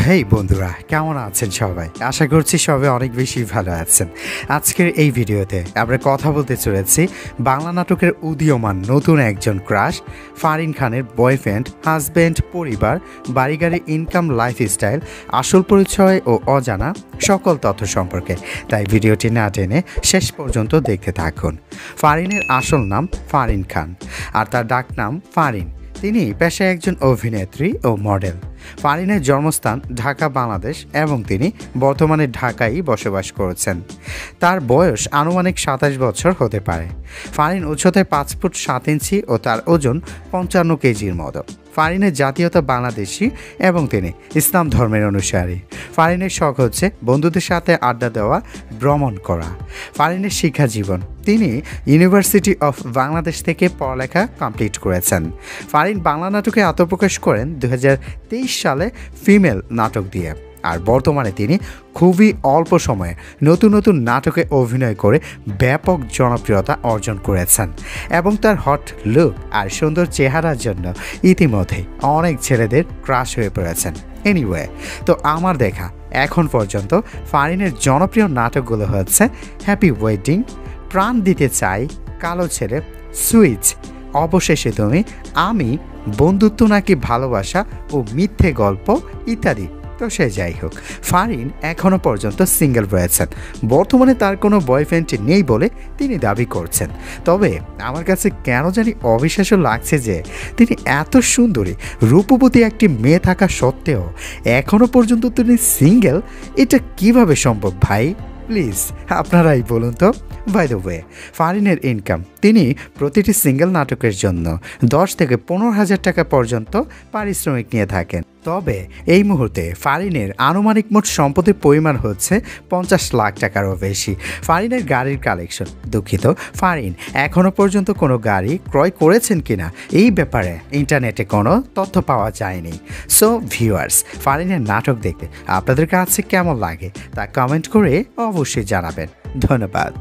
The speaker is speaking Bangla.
হেই বন্ধুরা, কেমন আছেন সবাই? আশা করছি সবাই অনেক বেশি ভালো আছেন। আজকের এই ভিডিওতে আমরা কথা বলতে চলেছি বাংলা নাটকের উদীয়মান নতুন একজন ক্রাশ ফারিন খানের বয়ফ্রেন্ড, হাজব্যান্ড, পরিবার, বাড়িগাড়ি, ইনকাম, লাইফস্টাইল, আসল পরিচয় ও অজানা সকল তথ্য সম্পর্কে। তাই ভিডিওটি না টেনে শেষ পর্যন্ত দেখতে থাকুন। ফারিনের আসল নাম ফারিন খান, আর তার ডাক নাম ফারিন। তিনি পেশায় একজন অভিনেত্রী ও মডেল। ফারিনের জন্মস্থান ঢাকা, বাংলাদেশ, এবং তিনি বর্তমানে ঢাকায় বসবাস করছেন। তার বয়স আনুমানিক 27 বছর হতে পারে। ফারিন উচ্চতায় 5 ফুট 7 ইঞ্চি ও তার ওজন 55 কেজির মতো। ফারিনের জাতীয়তা বাংলাদেশি এবং তিনি ইসলাম ধর্মের অনুসারী। ফারিনের শখ হচ্ছে বন্ধুদের সাথে আড্ডা দেওয়া, ভ্রমণ করা। ফারিনের শিক্ষা জীবন: তিনি ইউনিভার্সিটি অফ বাংলাদেশ থেকে পড়ালেখা কমপ্লিট করেছেন। ফারিন বাংলা নাটকে আত্মপ্রকাশ করেন 2023 সালে ফিমেল নাটক দিয়ে, আর বর্তমানে তিনি খুবই অল্প সময়ে নতুন নতুন নাটকে অভিনয় করে ব্যাপক জনপ্রিয়তা অর্জন করেছেন এবং তার হট লুক আর সুন্দর চেহারার জন্য ইতিমধ্যেই অনেক ছেলেদের ক্রাশ হয়ে পড়েছেন। এনিওয়ে, তো আমার দেখা এখন পর্যন্ত ফারিনের জনপ্রিয় নাটকগুলো হচ্ছে হ্যাপি ওয়েডিং, প্রাণ দিতে চাই, কালো ছেলে, সুইচ, অবশেষে তুমি, আমি, বন্ধুত্ব নাকি ভালোবাসা ও মিথ্যে গল্প ইত্যাদি। তো সে যাই হোক, ফারিন এখনও পর্যন্ত সিঙ্গেল রয়েছেন। বর্তমানে তার কোনো বয়ফ্রেন্ড নেই বলে তিনি দাবি করছেন। তবে আমার কাছে কেন জানি অবিশ্বাস্য লাগছে যে তিনি এত সুন্দরী, রূপবতী একটি মেয়ে থাকা সত্ত্বেও এখনও পর্যন্ত তিনি সিঙ্গেল। এটা কিভাবে সম্ভব ভাই? প্লিজ আপনারাই বলুন তো। বাই দ্য ওয়ে, ফারিনের ইনকাম: তিনি প্রতিটি সিঙ্গেল নাটকের জন্য 10 থেকে 15,000 টাকা পর্যন্ত পারিশ্রমিক নিয়ে থাকেন। তবে এই মুহূর্তে ফারিনের আনুমানিক মোট সম্পদের পরিমাণ হচ্ছে 50 লাখ টাকারও বেশি। ফারিনের গাড়ির কালেকশন: দুঃখিত, ফারিন এখনও পর্যন্ত কোনো গাড়ি ক্রয় করেছেন কিনা এই ব্যাপারে ইন্টারনেটে কোনো তথ্য পাওয়া যায়নি। সো ভিউয়ার্স, ফারিনের নাটক দেখতে আপনাদের কাছে কেমন লাগে তা কমেন্ট করে অবশ্যই জানাবেন। ধন্যবাদ।